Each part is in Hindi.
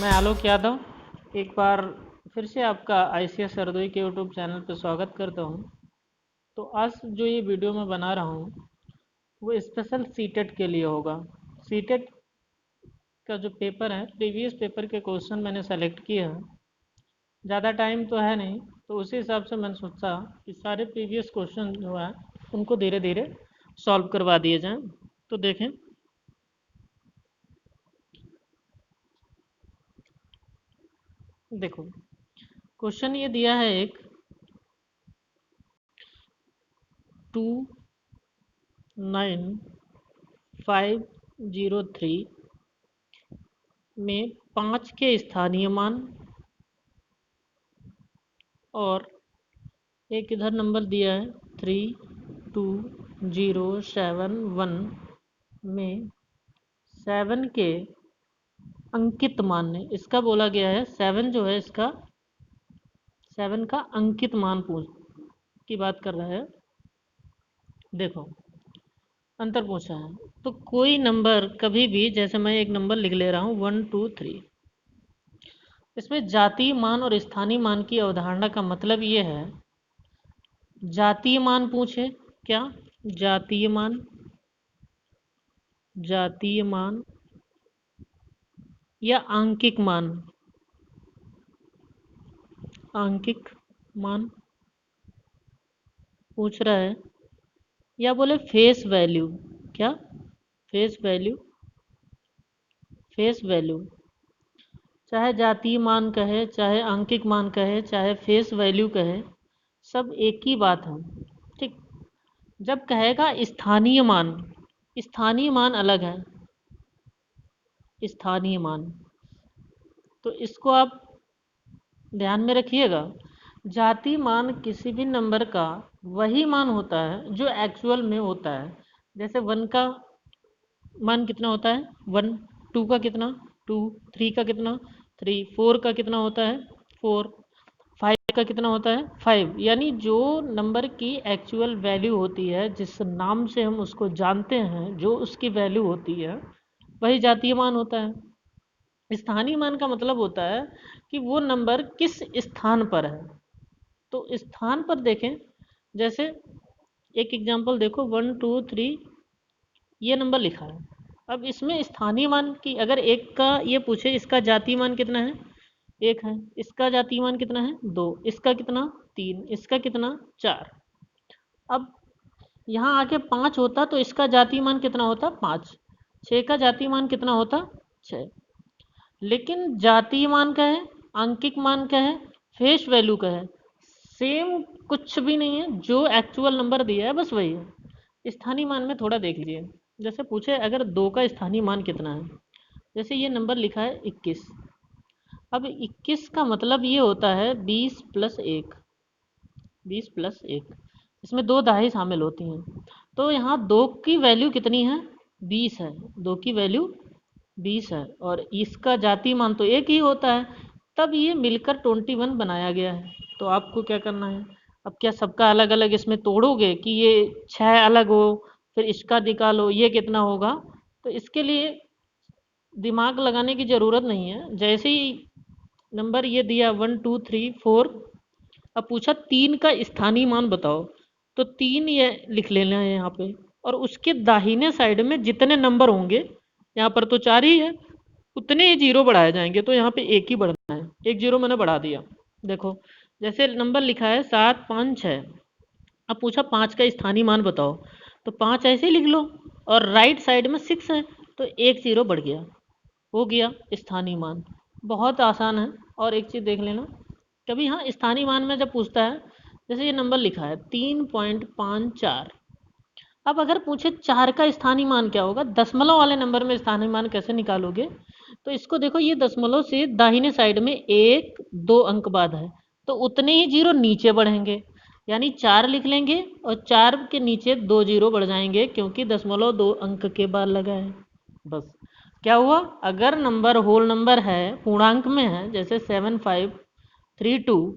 मैं आलोक यादव एक बार फिर से आपका ICS हरदोई के यूट्यूब चैनल पर स्वागत करता हूं। तो आज जो ये वीडियो मैं बना रहा हूं वो स्पेशल सीटेट के लिए होगा। सीटेट का जो पेपर है, प्रीवियस पेपर के क्वेश्चन मैंने सेलेक्ट किए हैं। ज़्यादा टाइम तो है नहीं, तो उसी हिसाब से मैंने सोचा कि सारे प्रीवियस क्वेश्चन जो है उनको धीरे धीरे सॉल्व करवा दिए जाएं। तो देखें, देखो क्वेश्चन ये दिया है एक 29503 में 5 के स्थानीय मान और एक इधर नंबर दिया है 32071 में 7 के अंकित मान ने इसका बोला गया है 7 जो है इसका 7 का अंकित मान पूछ की बात कर रहा है। देखो अंतर पूछा है, तो कोई नंबर कभी भी, जैसे मैं एक नंबर लिख ले रहा हूँ 1 2 3, इसमें जातीय मान और स्थानीय मान की अवधारणा का मतलब ये है, जातीय मान पूछे क्या, जातीय मान या आंकिक मान, आंकिक मान पूछ रहा है, या बोले फेस वैल्यू, क्या फेस वैल्यू, फेस वैल्यू चाहे जातीय मान कहे, चाहे आंकिक मान कहे, चाहे फेस वैल्यू कहे, सब एक ही बात है। ठीक, जब कहेगा स्थानीय मान, स्थानीय मान अलग है, स्थानीय मान, तो इसको आप ध्यान में रखिएगा। जातीय मान किसी भी नंबर का वही मान होता है जो एक्चुअल में होता है। जैसे 1 का मान कितना होता है 1, 2 का कितना 2, 3 का कितना 3, 4 का कितना होता है 4, 5 का कितना होता है 5। यानी जो नंबर की एक्चुअल वैल्यू होती है, जिस नाम से हम उसको जानते हैं, जो उसकी वैल्यू होती है, वही जातीय मान होता है। स्थानीय मान का मतलब होता है कि वो नंबर किस स्थान पर है। तो स्थान पर देखें, जैसे एक एग्जांपल देखो 1 2 3, ये नंबर लिखा है। अब इसमें स्थानीय मान की अगर एक का ये पूछे इसका जातीय मान कितना है, एक है, इसका जातीय मान कितना है 2, इसका कितना 3, इसका कितना 4। अब यहाँ आके 5 होता तो इसका जातीय मान कितना होता 5, 6 का जातीय मान कितना होता 6। लेकिन जातीय मान का है, आंकिक मान का है, फेस वैल्यू का है, सेम कुछ भी नहीं है, जो एक्चुअल नंबर दिया है बस वही है। स्थानीय मान में थोड़ा देख लीजिए, जैसे पूछे अगर 2 का स्थानीय मान कितना है, जैसे ये नंबर लिखा है 21। अब 21 का मतलब ये होता है 20 प्लस 1, 20 प्लस 1, इसमें 2 दहाई शामिल होती हैं। तो यहाँ 2 की वैल्यू कितनी है 20 है, 2 की वैल्यू 20 है, और इसका जातीय मान तो एक ही होता है, तब ये मिलकर 21 बनाया गया है। तो आपको क्या करना है, अब क्या सबका अलग अलग इसमें तोड़ोगे कि ये 6 अलग हो, फिर इसका निकालो ये कितना होगा, तो इसके लिए दिमाग लगाने की ज़रूरत नहीं है। जैसे ही नंबर ये दिया 1 2 3 4, अब पूछा 3 का स्थानीय मान बताओ, तो 3 ये लिख लेना है यहाँ पे, और उसके दाहिने साइड में जितने नंबर होंगे, यहाँ पर तो 4 ही है, उतने ही जीरो बढ़ाए जाएंगे। तो यहाँ पे एक ही बढ़ना है, एक जीरो मैंने बढ़ा दिया। देखो जैसे नंबर लिखा है 7 5 6, अब पूछा 5 का स्थानीय मान बताओ, तो 5 ऐसे ही लिख लो, और राइट साइड में 6 है, तो एक जीरो बढ़ गया, हो गया स्थानीय मान। बहुत आसान है। और एक चीज़ देख लेना, कभी हाँ स्थानीय मान में जब पूछता है, जैसे ये नंबर लिखा है 3.54, अब अगर पूछे 4 का स्थानीय मान क्या होगा, दशमलव वाले नंबर में स्थानीय मान कैसे निकालोगे, तो इसको देखो, ये दशमलव से दाहिने साइड में 1 2 अंक बाद है, तो उतने ही जीरो नीचे बढ़ेंगे, यानी 4 लिख लेंगे और 4 के नीचे 2 जीरो बढ़ जाएंगे, क्योंकि दशमलव 2 अंक के बाद लगा है। बस क्या हुआ, अगर नंबर होल नंबर है, पूर्णांक में है, जैसे 7532,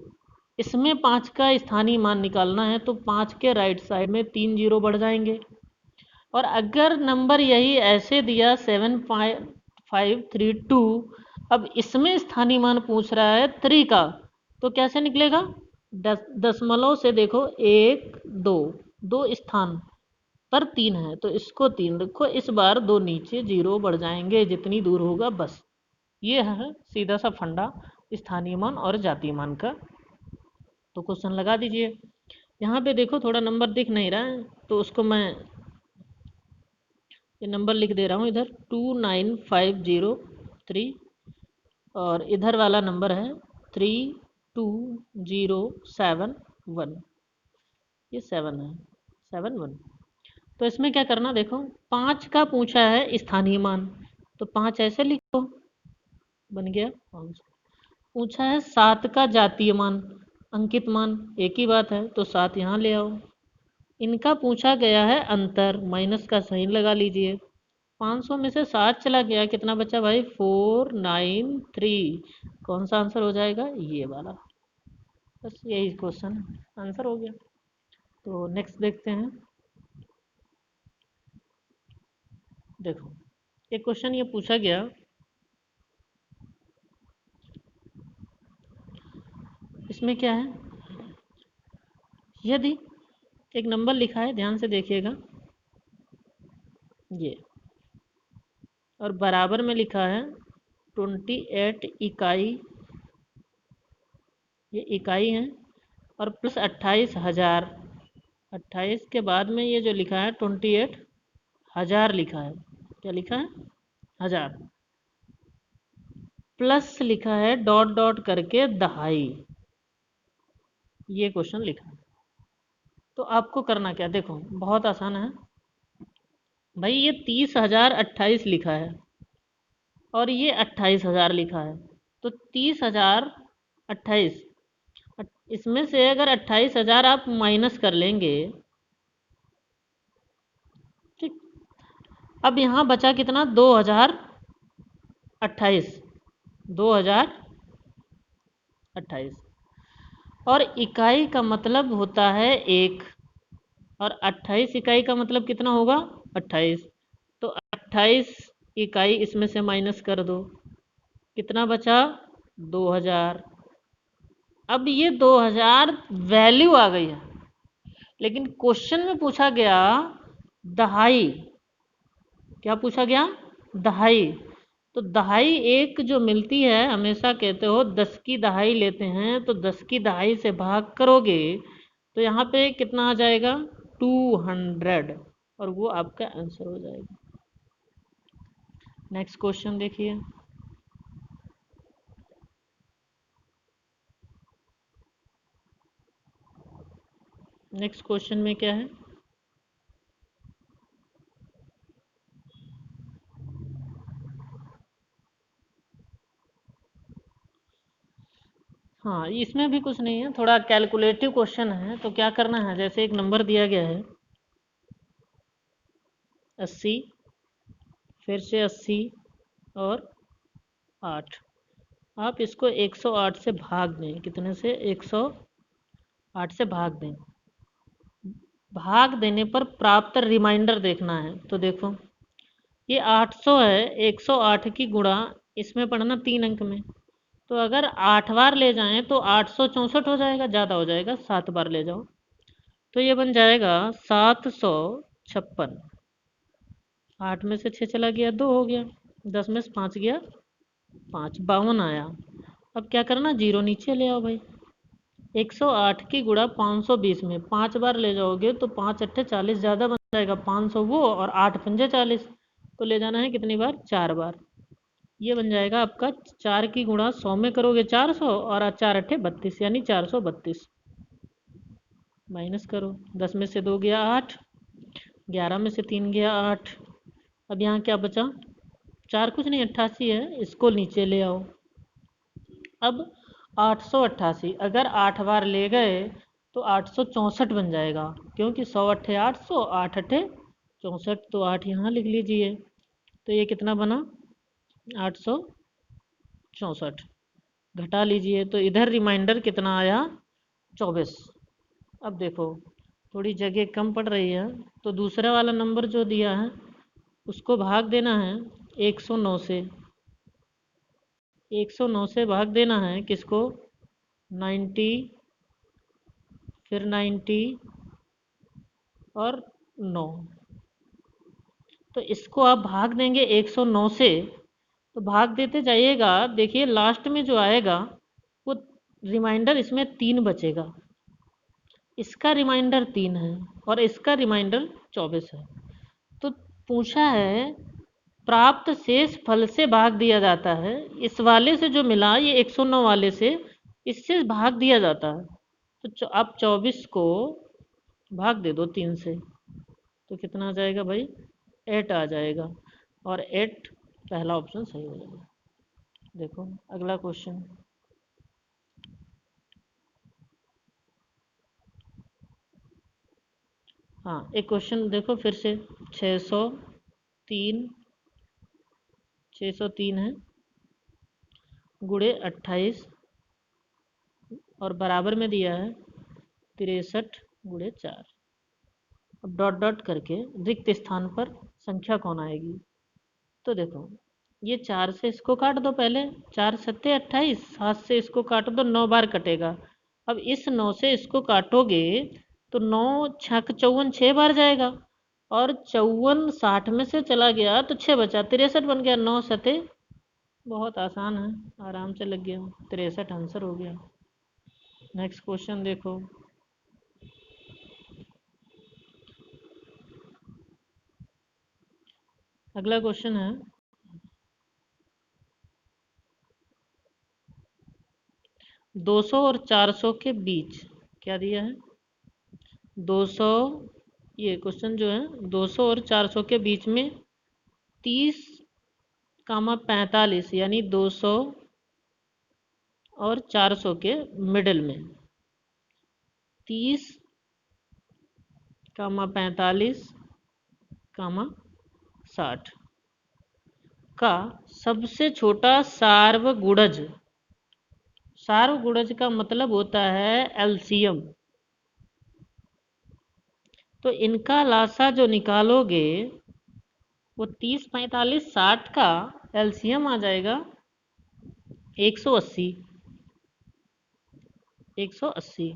इसमें 5 का स्थानीय मान निकालना है, तो 5 के राइट साइड में 3 जीरो बढ़ जाएंगे। और अगर नंबर यही ऐसे दिया 7532, अब इसमें स्थानीय मान पूछ रहा है 3 का, तो कैसे निकलेगा? दशमलव से देखो 1 2, 2 स्थान पर 3 है तो इसको 3 रखो, इस बार 2 नीचे 0 बढ़ जाएंगे जितनी दूर होगा बस। ये है सीधा सा फंडा स्थानीय मान और जातीय मान का। तो क्वेश्चन लगा दीजिए। यहाँ पे देखो थोड़ा नंबर दिख नहीं रहा है तो उसको मैं ये नंबर लिख दे रहा हूँ इधर 29503, और इधर वाला नंबर है 32071, ये 7 है, 71। तो इसमें क्या करना, देखो 5 का पूछा है स्थानीय मान, तो 5 ऐसे लिखो, बन गया 5। पूछा है 7 का जातीय मान, अंकित मान, एक ही बात है तो 7 यहाँ ले आओ। इनका पूछा गया है अंतर, माइनस का साइन लगा लीजिए। 500 में से 7 चला गया, कितना बचा भाई? 493। कौन सा आंसर हो जाएगा? ये वाला। बस यही क्वेश्चन आंसर हो गया। तो नेक्स्ट देखते हैं। देखो एक क्वेश्चन ये पूछा गया, इसमें क्या है, यदि एक नंबर लिखा है, ध्यान से देखिएगा ये, और बराबर में लिखा है 28 इकाई, ये इकाई है, और प्लस 28,000, 28 के बाद में ये जो लिखा है 28,000 लिखा है, क्या लिखा है? 1000, प्लस लिखा है डॉट डॉट करके दहाई, ये क्वेश्चन लिखा है। तो आपको करना क्या, देखो बहुत आसान है भाई, ये 30,028 लिखा है और ये 28,000 लिखा है, तो 30,028, इसमें से अगर 28,000 आप माइनस कर लेंगे, ठीक, अब यहाँ बचा कितना? 2028, 2028, और इकाई का मतलब होता है 1, और 28 इकाई का मतलब कितना होगा? 28, तो 28 इकाई इसमें से माइनस कर दो, कितना बचा? 2000। अब ये 2000 वैल्यू आ गई है, लेकिन क्वेश्चन में पूछा गया दहाई, क्या पूछा गया? दहाई। तो दहाई एक जो मिलती है, हमेशा कहते हो 10 की दहाई लेते हैं, तो 10 की दहाई से भाग करोगे तो यहाँ पे कितना आ जाएगा? 200, और वो आपका आंसर हो जाएगा। नेक्स्ट क्वेश्चन देखिए। नेक्स्ट क्वेश्चन में क्या है, हाँ इसमें भी कुछ नहीं है, थोड़ा कैलकुलेटिव क्वेश्चन है। तो क्या करना है, जैसे एक नंबर दिया गया है 80, फिर से 80 और 8, आप इसको 108 से भाग दें, कितने से? 108 से भाग दें। भाग देने पर प्राप्त रिमाइंडर देखना है। तो देखो ये 800 है, 108 की गुणा इसमें पढ़ना 3 अंक में, तो अगर 8 बार ले जाएं तो 864 हो जाएगा, ज़्यादा हो जाएगा, 7 बार ले जाओ तो ये बन जाएगा 756। 8 में से 6 चला गया, 2 हो गया, 10 में से 5 गया, 5, 52 आया। अब क्या करना, जीरो नीचे ले आओ भाई। 108 की गुणा 520 में 5 बार ले जाओगे तो 5 अट्ठे 40, ज़्यादा बन जाएगा, 500 वो और 8 पंजे 40, तो ले जाना है कितनी बार? 4 बार। ये बन जाएगा आपका 4 की गुणा 100 में करोगे 400, और 4 अट्ठे 32, यानी 432। माइनस करो, 10 में से 2 गया 8, 11 में से 3 गया 8, अब यहाँ क्या बचा? 4 कुछ नहीं, 88 है, इसको नीचे ले आओ। अब 888 अगर 8 बार ले गए तो 864 बन जाएगा, क्योंकि 100 अट्ठे 800, 8 अट्ठे 64, तो 8 यहाँ लिख लीजिए। तो ये कितना बना? 864। घटा लीजिए तो इधर रिमाइंडर कितना आया? 24। अब देखो थोड़ी जगह कम पड़ रही है, तो दूसरा वाला नंबर जो दिया है उसको भाग देना है 109 से, 109 से भाग देना है किसको? 90, फिर 90 और 9। तो इसको आप भाग देंगे 109 से, तो भाग देते जाइएगा। देखिए लास्ट में जो आएगा वो रिमाइंडर इसमें 3 बचेगा, इसका रिमाइंडर 3 है और इसका रिमाइंडर 24 है। तो पूछा है प्राप्त शेष फल से भाग दिया जाता है, इस वाले से जो मिला ये 109 वाले से, इससे भाग दिया जाता है। तो आप 24 को भाग दे दो 3 से, तो कितना आ जाएगा भाई? 8 आ जाएगा, और 8 पहला ऑप्शन सही हो जाएगा। देखो अगला क्वेश्चन। हाँ एक क्वेश्चन देखो फिर से। 603, 603 है गुणे 28 और बराबर में दिया है 63 गुणे 4। अब डॉट डॉट करके रिक्त स्थान पर संख्या कौन आएगी? तो देखो ये 4 से इसको काट दो पहले, 4 सत्ते 28, 7 से इसको काट दो, 9 बार कटेगा। अब इस 9 से इसको काटोगे तो 9 छक 54, 6 बार जाएगा, और 54 60 में से चला गया तो 6 बचा, 63 बन गया। 9 सते, बहुत आसान है, आराम से लग गया, 63 आंसर हो गया। नेक्स्ट क्वेश्चन देखो। अगला क्वेश्चन है 200 और 400 के बीच क्या दिया है? 200, ये क्वेश्चन जो है 200 और 400 के बीच में 30 कामा 45, यानी 200 और 400 के मिडिल में 30 कामा 45 कामा 60 का सबसे छोटा सार्वगुणज। सार्वगुणज का मतलब होता है एलसीएम। तो इनका लासा जो निकालोगे वो 30 45 60 का एलसीएम आ जाएगा 180। 180,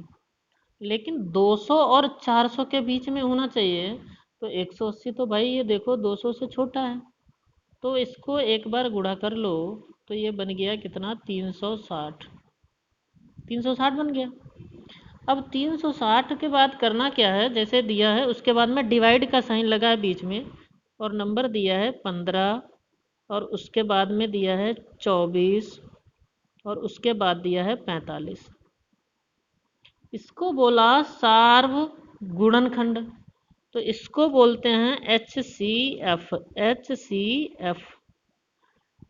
लेकिन 200 और 400 के बीच में होना चाहिए, तो 180 तो भाई ये देखो 200 से छोटा है, तो इसको एक बार गुणा कर लो, तो ये बन गया कितना? 360। 360 बन गया। अब 360 के बाद करना क्या है, जैसे दिया है उसके बाद में डिवाइड का साइन लगा है बीच में, और नंबर दिया है 15, और उसके बाद में दिया है 24, और उसके बाद दिया है 45। इसको बोला सार्वगुणनखंड, तो इसको बोलते हैं HCF। HCF।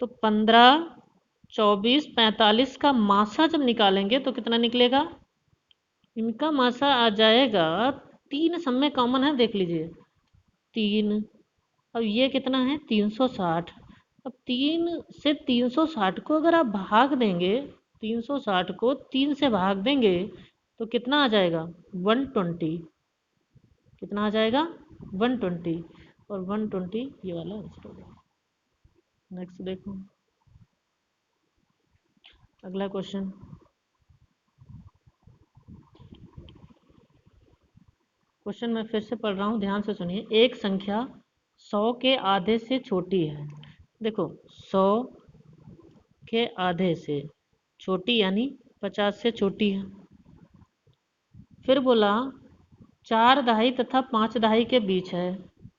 तो 15, 24, 45 का मासा जब निकालेंगे तो कितना निकलेगा? इनका मासा आ जाएगा, 3 सब में कॉमन है, देख लीजिए 3। अब ये कितना है? 360। अब 3 से 360 को अगर आप भाग देंगे, 360 को 3 से भाग देंगे तो कितना आ जाएगा? 120। कितना आ जाएगा? 120, और 120 ये वाला आंसर होगा। नेक्स्ट देखो अगला क्वेश्चन। क्वेश्चन मैं फिर से पढ़ रहा हूँ, ध्यान से सुनिए। एक संख्या 100 के आधे से छोटी है। देखो 100 के आधे से छोटी यानी 50 से छोटी है। फिर बोला 4 दहाई तथा 5 दहाई के बीच है,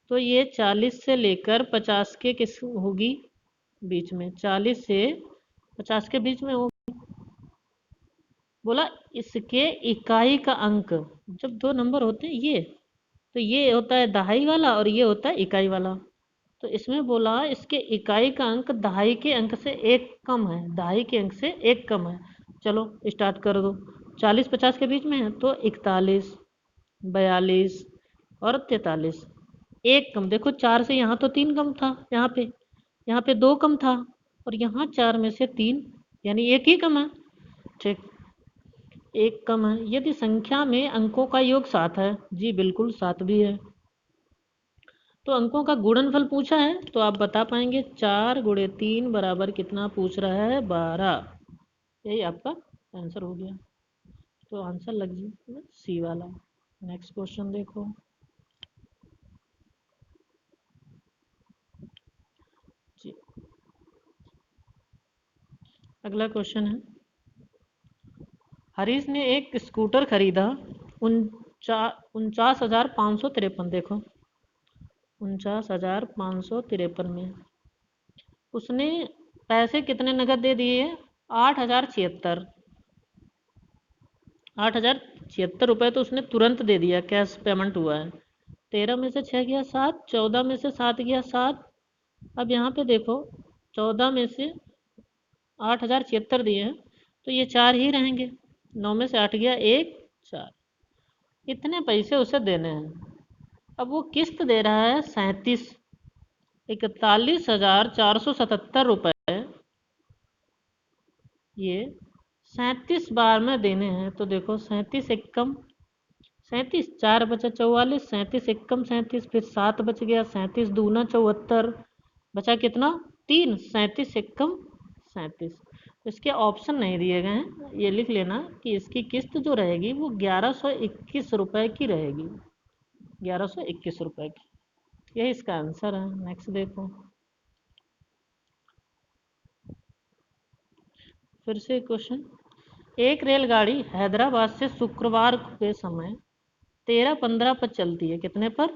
तो ये 40 से लेकर 50 के किस होगी? बीच में। 40 से 50 के बीच में होगी। बोला इसके इकाई का अंक, जब दो नंबर होते हैं ये, तो ये होता है दहाई वाला और ये होता है इकाई वाला। तो इसमें बोला इसके इकाई का अंक दहाई के अंक से एक कम है, दहाई के अंक से एक कम है। चलो स्टार्ट कर दो। 40 50 के बीच में है तो 41, 42 और 43। एक कम, देखो 4 से यहाँ तो 3 कम था, यहाँ पे 2 कम था, और यहाँ 4 में से 3, यानी एक ही कम है। ठीक, एक कम है। यदि संख्या में अंकों का योग 7 है, जी बिल्कुल 7 भी है, तो अंकों का गुणनफल पूछा है तो आप बता पाएंगे 4 गुणे 3 बराबर कितना पूछ रहा है 12। यही आपका आंसर हो गया। तो आंसर लग जाए सी वाला। नेक्स्ट क्वेश्चन देखो। जी अगला क्वेश्चन है, हरीश ने एक स्कूटर खरीदा 49,553। देखो 49,553 में उसने पैसे कितने नकद दे दिए? 8,076। 8,076 रुपये तो उसने तुरंत दे दिया, कैश पेमेंट हुआ है। 13 में से 6 गया 7, 14 में से 7 गया 7। अब यहाँ पे देखो 14 में से 8,076 दिए हैं तो ये 4 ही रहेंगे। 9 में से 8 गया 1, 4। इतने पैसे उसे देने हैं। अब वो किस्त दे रहा है 41,477 रुपये। ये 37 बार में देने हैं। तो देखो 37 एकम 37, 4 बचा 44, 37 एकम 37, फिर 7 बच गया, 37 दूना 74, बचा कितना 3, 37 एकम 37। इसके ऑप्शन नहीं दिए गए हैं, ये लिख लेना कि इसकी किस्त जो रहेगी वो 1121 रुपये की रहेगी। 1121 रुपये की, यही इसका आंसर है। नेक्स्ट देखो, फिर से क्वेश्चन, एक रेलगाड़ी हैदराबाद से शुक्रवार के समय 13:15 पर चलती है। कितने पर?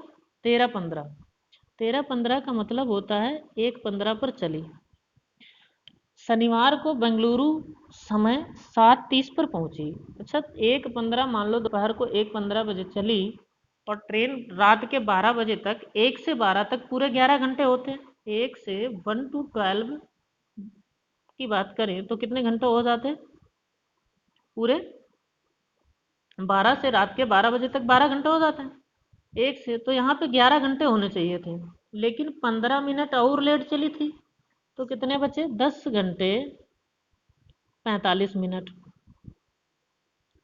13:15। 13:15 का मतलब होता है 1:15 पर चली। शनिवार को बेंगलुरु समय 7:30 पर पहुंची। अच्छा 1:15 मान लो दोपहर को 1:15 बजे चली और ट्रेन रात के 12 बजे तक, 1 से 12 तक पूरे 11 घंटे होते हैं। 1 से 1 to 12 की बात करें तो कितने घंटे हो जाते हैं? पूरे 12 से रात के 12 बजे तक 12 घंटे हो जाते हैं। 1 से तो यहाँ पे 11 घंटे होने चाहिए थे, लेकिन 15 मिनट और लेट चली थी तो कितने बचे? 10 घंटे 45 मिनट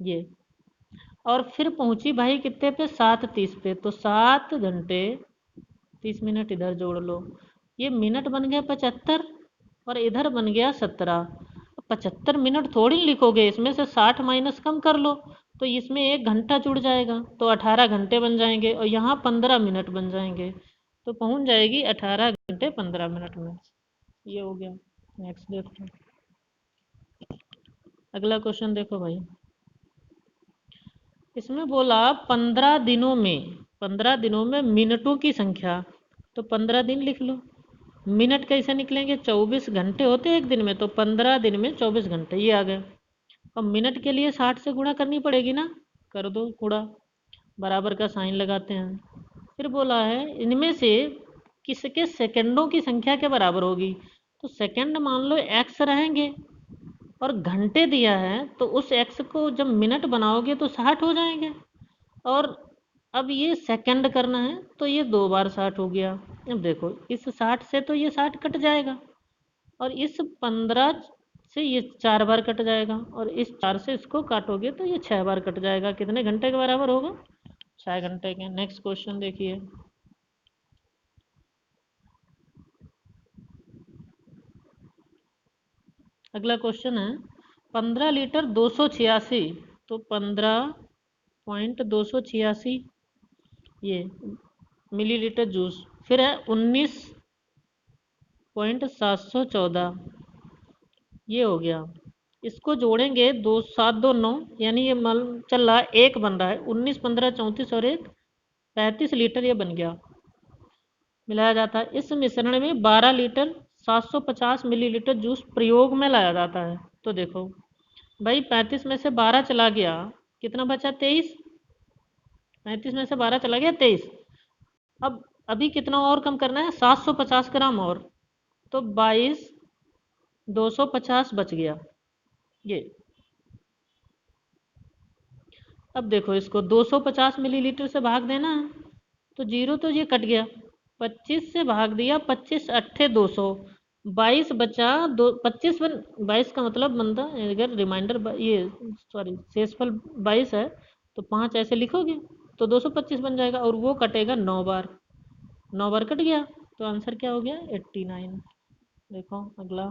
ये। और फिर पहुंची भाई कितने पे? 7:30 पे। तो 7 घंटे 30 मिनट इधर जोड़ लो, ये मिनट बन गया 75 और इधर बन गया 17। 75 मिनट थोड़ी लिखोगे, इसमें से 60 माइनस कम कर लो तो इसमें 1 घंटा जुड़ जाएगा तो 18 घंटे बन जाएंगे और यहाँ 15 मिनट बन जाएंगे। तो पहुंच जाएगी 18 घंटे 15 मिनट में। ये हो गया। नेक्स्ट देखो, अगला क्वेश्चन देखो भाई। इसमें बोला 15 दिनों में मिनटों की संख्या। तो 15 दिन लिख लो। मिनट कैसे निकलेंगे? 24 घंटे होते हैं एक दिन में, तो 15 दिन में 24 घंटे, ये आ गए। अब मिनट के लिए 60 से गुणा करनी पड़ेगी ना, कर दो गुणा, बराबर का साइन लगाते हैं। फिर बोला है इनमें से किसके सेकंडों की संख्या के बराबर होगी। तो सेकंड मान लो एक्स रहेंगे और घंटे दिया है तो उस एक्स को जब मिनट बनाओगे तो 60 हो जाएंगे। और अब ये सेकंड करना है तो ये 2 बार 60 हो गया। अब देखो इस 60 से तो ये 60 कट जाएगा और इस 15 से ये 4 बार कट जाएगा और इस 4 से इसको काटोगे तो ये 6 बार कट जाएगा। कितने घंटे के बराबर होगा? 6 घंटे के। नेक्स्ट क्वेश्चन देखिए, अगला क्वेश्चन है 15 लीटर 286। तो 15.286 ये मिलीलीटर जूस। फिर है 19.714, ये हो गया। इसको जोड़ेंगे 2 7 2 9, यानी ये मान चल रहा है एक बन रहा है 19 15 34 और एक 35 लीटर ये बन गया। मिलाया जाता है। इस मिश्रण में 12 लीटर 750 मिलीलीटर जूस प्रयोग में लाया जाता है। तो देखो भाई 35 में से 12 चला गया, कितना बचा? 23। 35 में से 12 चला गया 23। अब अभी कितना और कम करना है? 750 ग्राम और, तो 22 250 बच गया ये। अब देखो इसको 250 मिलीलीटर से भाग देना है तो जीरो तो ये कट गया। 25 से भाग दिया, 25 अट्ठे 200, 22 बचा दो 25 बन 22 का मतलब बनता है, अगर रिमाइंडर ये सॉरी शेषफल 22 है तो 5 ऐसे लिखोगे तो 225 बन जाएगा और वो कटेगा 9 बार। 9 बार कट गया, तो आंसर क्या हो गया 89। देखो अगला।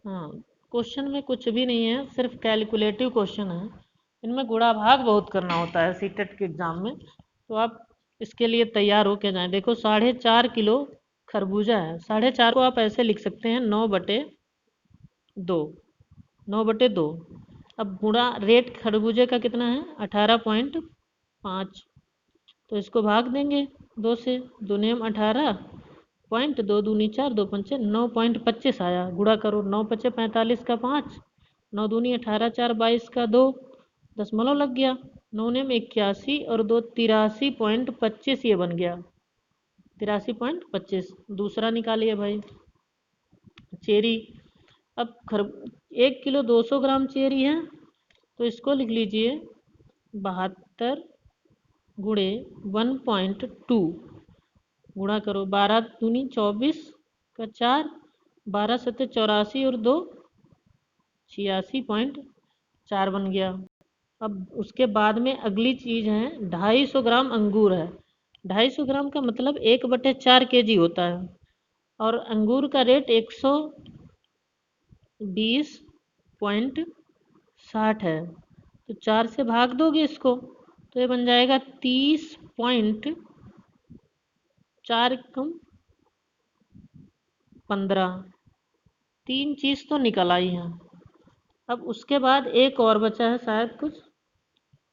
हाँ, क्वेश्चन में कुछ भी नहीं है, सिर्फ कैलकुलेटिव क्वेश्चन है। इनमें गुणा भाग बहुत करना होता है सीटेट के एग्ज़ाम में, तो आप इसके लिए तैयार हो के जाएं। देखो 4.5 किलो खरबूजा है, 4.5 को आप ऐसे लिख सकते हैं 9/2, 9/2। अब गुणा रेट खरबूजे का कितना है 18.5, तो इसको भाग देंगे 2 से, 2×18 दो दूनी 4, 2×5 9.25 आया। गुणा करो, 9×5 45 का 5, 9×2 18, 4×22 का 2, दशमलव लग गया। 9×81 और 2 83.25, ये बन गया 83.25। दूसरा निकालिए भाई, चेरी। अब 1 किलो 200 ग्राम चेरी है, तो इसको लिख लीजिए 72 गुणे 1.2। गुणा करो, 12×2 24 का 4, 12×7 84 और 2 86.4 बन गया। अब उसके बाद में अगली चीज़ है 250 ग्राम अंगूर है। 250 ग्राम का मतलब 1/4 kg होता है, और अंगूर का रेट 120.60 है। तो 4 से भाग दोगे इसको, तो ये बन जाएगा 30.4 कम 15। 3 चीज़ तो निकल आई है। अब उसके बाद एक और बचा है शायद कुछ,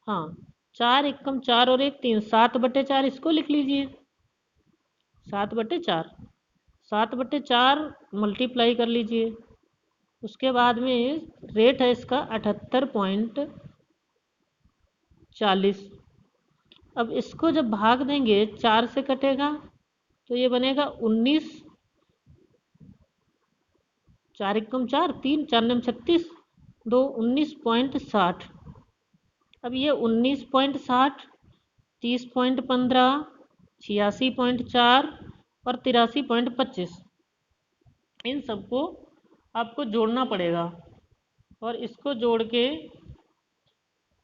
हाँ, 4 एकम 4 और 1 3, 7/4 इसको लिख लीजिए। 7/4, 7/4 मल्टीप्लाई कर लीजिए। उसके बाद में रेट है इसका 78.40। अब इसको जब भाग देंगे 4 से कटेगा, तो ये बनेगा 19, 4 एकम 4, 3, 4 36, 2 19.60। अब ये 19.60, 30.15, 86.4 और 83.25, इन सबको आपको जोड़ना पड़ेगा। और इसको जोड़ के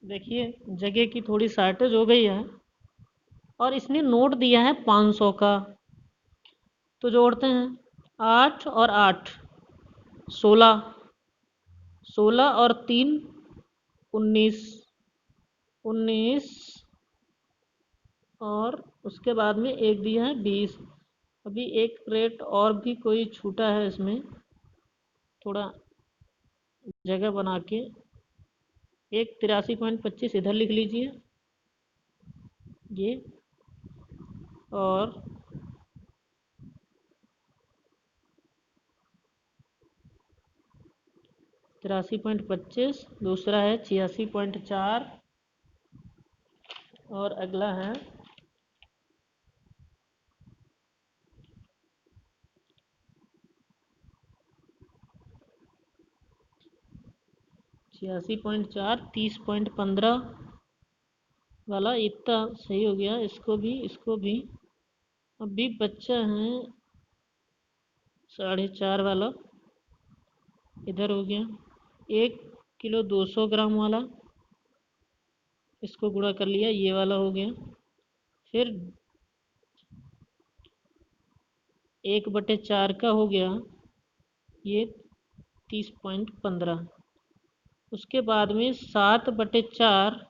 देखिए, जगह की थोड़ी शॉर्टेज हो गई है, और इसने नोट दिया है 500 का, तो जोड़ते हैं। 8 और 8 16, 16 और 3 19, 19, और उसके बाद में एक दिया है 20। अभी एक रेट और भी कोई छूटा है इसमें, थोड़ा जगह बना के, एक 83.25 इधर लिख लीजिए ये, और 83.25, दूसरा है 86.4, और अगला है 86.4, 30.15 वाला इतना सही हो गया। इसको भी, इसको भी। अभी बच्चा है 4.5 वाला, इधर हो गया। 1 किलो 200 ग्राम वाला, इसको गुणा कर लिया, ये वाला हो गया। फिर 1/4 का हो गया ये 30.15। उसके बाद में 7/4,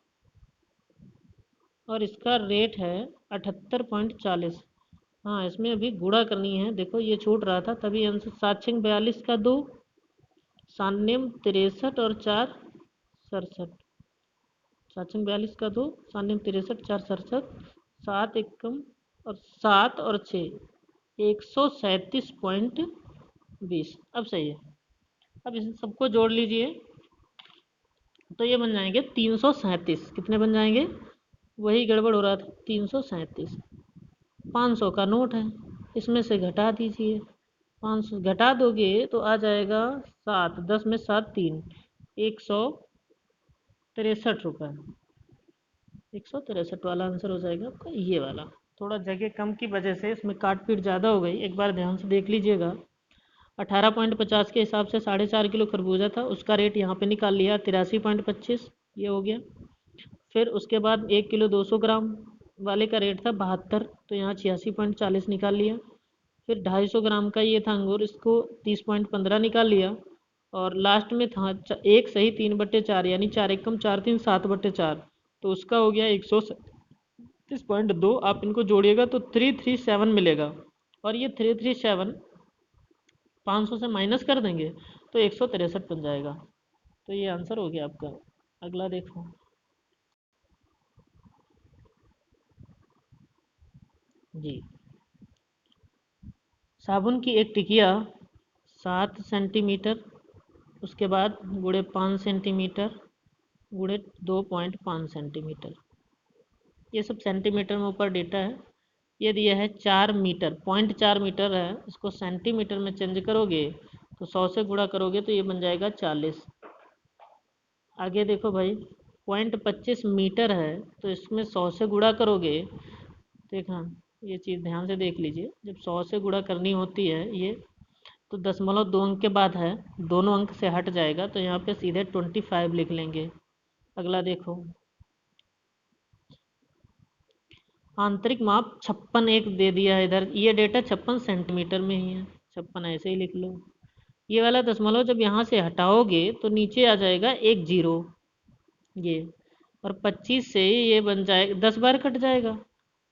और इसका रेट है 78.40। हाँ, इसमें अभी गुणा करनी है, देखो ये छूट रहा था, तभी आंसर 7×42 का 2, 97 और 4 67, 7×42 का 2, 97 4 67, 7 एकम और 7 और 6 137.20। अब सही है। अब इन सबको जोड़ लीजिए, तो ये बन जाएंगे 337। कितने बन जाएंगे, वही गड़बड़ हो रहा था, 337। 500 का नोट है, इसमें से घटा दीजिए। 500 घटा दोगे तो आ जाएगा 7, 10 में 7 3, 163 रुपये। 163 वाला आंसर हो जाएगा आपका ये वाला। थोड़ा जगह कम की वजह से इसमें काट पीट ज़्यादा हो गई, एक बार ध्यान से देख लीजिएगा। 18.50 के हिसाब से 4.5 किलो खरबूजा था, उसका रेट यहाँ पे निकाल लिया 83.25, ये हो गया। फिर उसके बाद 1 किलो 200 ग्राम वाले का रेट था 72, तो यहाँ 86.40 निकाल लिया। फिर 250 ग्राम का ये था अंगूर, इसको 30.15 निकाल लिया। और लास्ट में था एक सही 3/4, यानी 4 एकम 4 3 7/4, तो उसका हो गया 137.2। आप इनको जोड़िएगा तो 337 मिलेगा। और ये 337 500 से माइनस कर देंगे तो 163 बन जाएगा। तो ये आंसर हो गया आपका। अगला देखो जी। साबुन की एक टिकिया 7 सेंटीमीटर, उसके बाद गुणे 5 सेंटीमीटर गुणे 2.5 सेंटीमीटर। ये सब सेंटीमीटर में ऊपर डेटा है। ये दिया है 4 मीटर, 0.4 मीटर है, इसको सेंटीमीटर में चेंज करोगे तो 100 से गुणा करोगे तो ये बन जाएगा 40। आगे देखो भाई, 0.25 मीटर है, तो इसमें 100 से गुणा करोगे। देखना, ये चीज़ ध्यान से देख लीजिए, जब 100 से गुणा करनी होती है ये, तो 0.2 अंक के बाद है, दोनों अंक से हट जाएगा, तो यहाँ पे सीधे 25 लिख लेंगे। अगला देखो, आंतरिक माप 56 एक दे दिया है इधर, ये डेटा 56 सेंटीमीटर में ही है, 56 ऐसे ही लिख लो। ये वाला दशमलव जब यहाँ से हटाओगे तो नीचे आ जाएगा एक जीरो, ये, और 25 से ये बन जाएगा 10 बार कट जाएगा,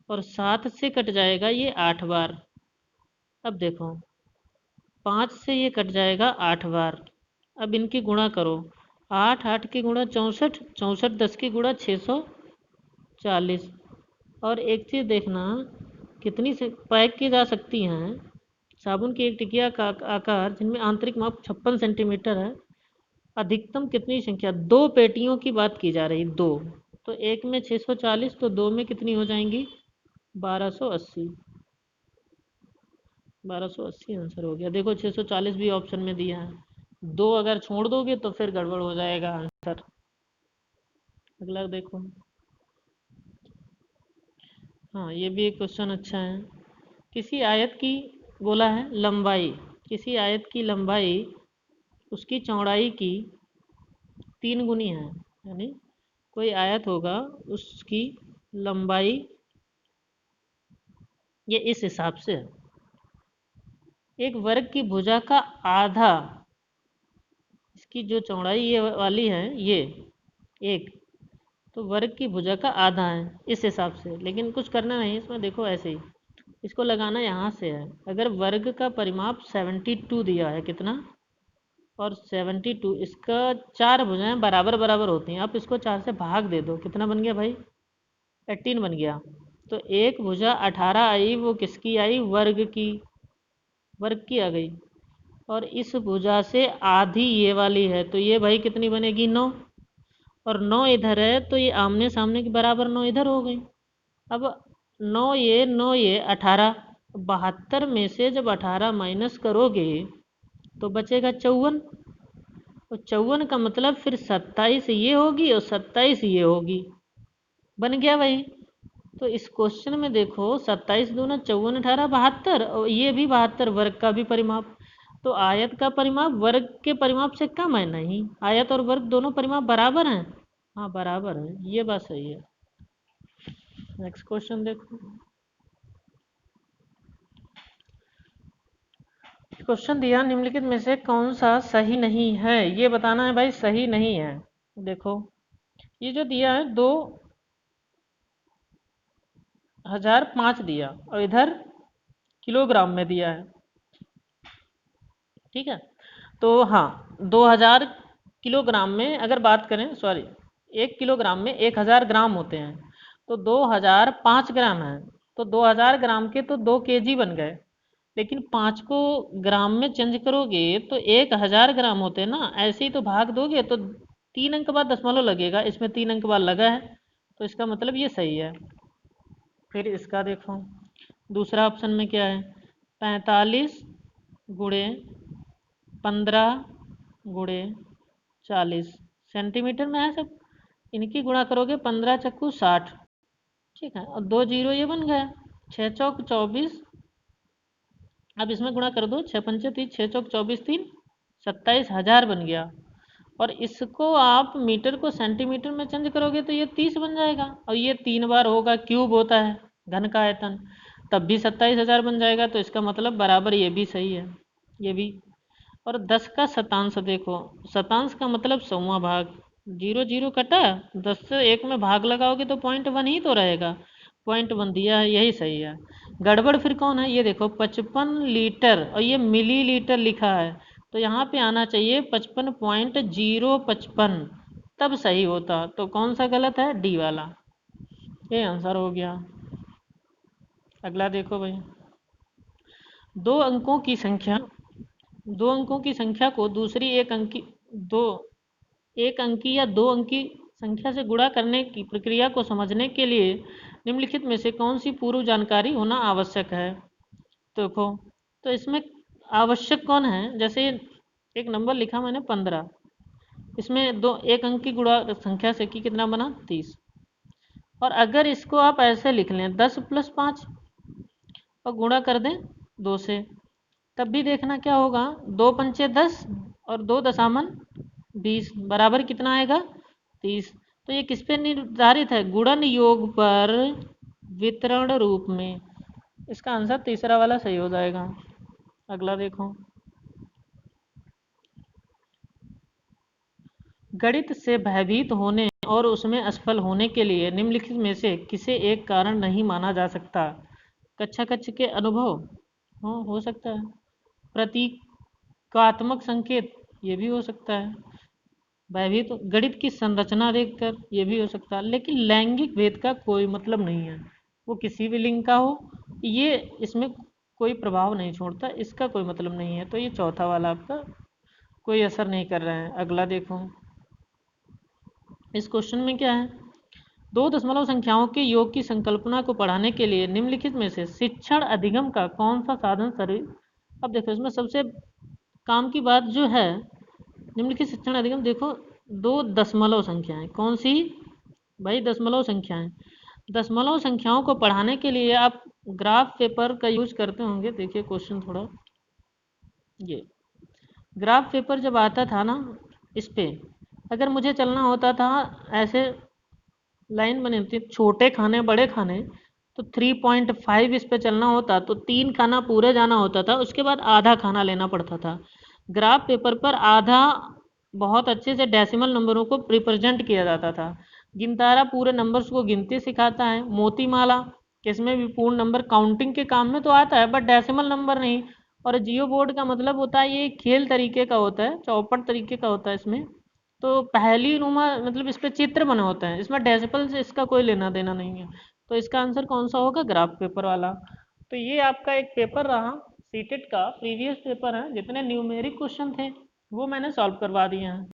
और 7 से कट जाएगा ये 8 बार। अब देखो, 5 से ये कट जाएगा 8 बार। अब इनकी गुणा करो, 8 8 की गुणा 64, 64 10 की गुणा 640। और एक चीज़ देखना, कितनी से पैक की जा सकती हैं साबुन की एक टिकिया का आकार जिनमें आंतरिक माप 56 सेंटीमीटर है, अधिकतम कितनी संख्या, 2 पेटियों की बात की जा रही, दो, तो एक में 640, तो दो में कितनी हो जाएंगी, 1280। 1280 आंसर हो गया। देखो 640 भी ऑप्शन में दिया है, दो अगर छोड़ दोगे तो फिर गड़बड़ हो जाएगा आंसर। अगला देखो, हाँ ये भी एक क्वेश्चन अच्छा है। किसी आयत की, बोला है लंबाई, किसी आयत की लंबाई उसकी चौड़ाई की 3 गुनी है, यानी कोई आयत होगा, उसकी लंबाई ये इस हिसाब से है। एक वर्ग की भुजा का आधा, इसकी जो चौड़ाई ये वाली है, ये एक, तो वर्ग की भुजा का आधा है इस हिसाब से। लेकिन कुछ करना नहीं इसमें, देखो ऐसे ही इसको लगाना यहाँ से है। अगर वर्ग का परिमाप 72 दिया है, कितना, और 72, इसका 4 भुजाएं बराबर बराबर होती हैं, आप इसको 4 से भाग दे दो, कितना बन गया भाई, 18 बन गया। तो एक भुजा 18 आई, वो किसकी आई, वर्ग की, वर्ग की आ गई। और इस भुजा से आधी ये वाली है, तो ये भाई कितनी बनेगी, 9, और 9 इधर है, तो ये आमने सामने के बराबर 9 इधर हो गई। अब 9 ये 18, 72 में से जब 18 माइनस करोगे तो बचेगा 54, और 54 का मतलब फिर 27 ये होगी और 27 ये होगी, बन गया भाई। तो इस क्वेश्चन में देखो, 27 दूना 54, 18, 72, और ये भी 72, वर्ग का भी परिमाप। तो आयत का परिमाप वर्ग के परिमाप से कम है, नहीं, आयत और वर्ग दोनों परिमाप बराबर हैं, हाँ बराबर है, ये बात सही है। नेक्स्ट क्वेश्चन देखो, क्वेश्चन दिया, निम्नलिखित में से कौन सा सही नहीं है, ये बताना है भाई, सही नहीं है। देखो, ये जो दिया है 2005 दिया, और इधर किलोग्राम में दिया है, ठीक है। तो हाँ, 2000 किलोग्राम में अगर बात करें, सॉरी, 1 किलोग्राम में 1000 ग्राम होते हैं, तो 2005 ग्राम है, तो 2000 ग्राम के तो 2 kg बन गए। लेकिन 5 को ग्राम में चेंज करोगे तो 1000 ग्राम होते हैं ना, ऐसे ही तो भाग दोगे तो 3 अंक बाद दशमलव लगेगा, इसमें 3 अंक बाद लगा है, तो इसका मतलब ये सही है। फिर इसका देखो, दूसरा ऑप्शन में क्या है, 45 गुणे 15 गुणे 40 सेंटीमीटर में है सब, इनकी गुणा करोगे 15 चक्कू 60, ठीक है, और 2 जीरो ये बन गया, 6 चौक 24। अब इसमें गुणा कर दो, 6 पंचे 30, 6 चौक 24, 3 27,000 बन गया। और इसको आप मीटर को सेंटीमीटर में चेंज करोगे तो ये 30 बन जाएगा, और ये 3 बार होगा, क्यूब होता है घन का आयतन, तब भी 27,000 बन जाएगा। तो इसका मतलब बराबर ये भी सही है, ये भी। और 10 का शतांश देखो, शतांश का मतलब 100वां भाग, 0 0 कटा, 10 से 1 में भाग लगाओगे तो 0.1 ही तो रहेगा, 0.1 दिया है, यही सही है। गड़बड़ फिर कौन है, ये देखो 55 लीटर और ये मिली लीटर लिखा है, तो यहाँ पे आना चाहिए 55.055, तब सही होता। तो कौन सा गलत है, डी वाला, ये आंसर हो गया। अगला देखो भाई, दो अंकों की संख्या दो अंकों की संख्या को दूसरी दो एक अंकी या दो अंकी संख्या से गुणा करने की प्रक्रिया को समझने के लिए निम्नलिखित में से कौन सी पूर्व जानकारी होना आवश्यक है। तो देखो, तो इसमें आवश्यक कौन है, जैसे एक नंबर लिखा मैंने 15, इसमें दो एक अंक की गुणा संख्या से की कितना बना 30, और अगर इसको आप ऐसे लिख लें 10 + 5 और गुणा कर दें 2 से, तब भी देखना क्या होगा, 2 पंचे 10 और 2 दशामन 20 बराबर कितना आएगा 30। तो ये किस पे निर्धारित है, गुणन योग पर वितरण रूप में। इसका आंसर तीसरा वाला सही हो जाएगा। अगला देखो, गणित से भयभीत होने और उसमें असफल होने के लिए निम्नलिखित में से किसे एक कारण नहीं माना जा सकता। कक्षा कक्ष के अनुभव, हाँ हो सकता है। प्रतीकात्मक संकेत, ये भी हो सकता है। भयभीत, गणित की संरचना देखकर, ये भी हो सकता है। लेकिन लैंगिक भेद का कोई मतलब नहीं है, वो किसी भी लिंग का हो, ये इसमें कोई प्रभाव नहीं छोड़ता, इसका कोई मतलब नहीं है। तो ये चौथा वाला आपका कोई असर नहीं कर रहा है। अगला देखो, इस क्वेश्चन में क्या है, दो दशमलव संख्याओं के योग की संकल्पना को पढ़ाने के लिए निम्नलिखित में से शिक्षण अधिगम का कौन सा साधन सही। अब देखो, इसमें सबसे काम की बात जो है, निम्नलिखित शिक्षण अधिगम, देखो दो दशमलव संख्याएं, कौन सी भाई, दशमलव संख्याएं। दशमलव संख्याओं को पढ़ाने के लिए आप ग्राफ पेपर का यूज करते होंगे। देखिए क्वेश्चन थोड़ा, ये ग्राफ पेपर जब आता था ना, इस पे अगर मुझे चलना होता था, ऐसे लाइन बनी होती, छोटे खाने बड़े खाने, तो 3.5 इस पे चलना होता तो 3 खाना पूरे जाना होता था, उसके बाद आधा खाना लेना पड़ता था। ग्राफ पेपर पर आधा बहुत अच्छे से डेसिमल नंबरों को रिप्रेजेंट किया जाता था। गिनतारा पूरे नंबर्स को गिनती सिखाता है। मोतीमाला किसमें भी पूर्ण नंबर काउंटिंग के काम में तो आता है, बट डेसिमल नंबर नहीं। और जियो बोर्ड का मतलब होता है, ये खेल तरीके का होता है, चौपट तरीके का होता है इसमें। तो पहली नुमा मतलब इस पे चित्र बने होते हैं, इसमें डेसिमल से इसका कोई लेना देना नहीं है। तो इसका आंसर कौन सा होगा, ग्राफ पेपर वाला। तो ये आपका एक पेपर रहा सीटेट का, प्रीवियस पेपर है, जितने न्यूमेरिक क्वेश्चन थे वो मैंने सॉल्व करवा दिए हैं।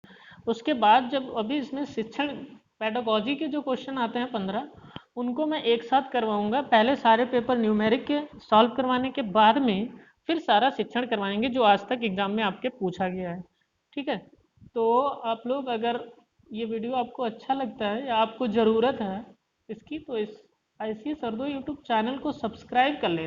उसके बाद जब अभी इसमें शिक्षण पेडागोजी के जो क्वेश्चन आते हैं 15, उनको मैं एक साथ करवाऊंगा। पहले सारे पेपर न्यूमेरिक के सॉल्व करवाने के बाद में फिर सारा शिक्षण करवाएंगे जो आज तक एग्जाम में आपके पूछा गया है। ठीक है, तो आप लोग अगर ये वीडियो आपको अच्छा लगता है या आपको ज़रूरत है इसकी, तो इस ICS Urdu यूट्यूब चैनल को सब्सक्राइब कर लें।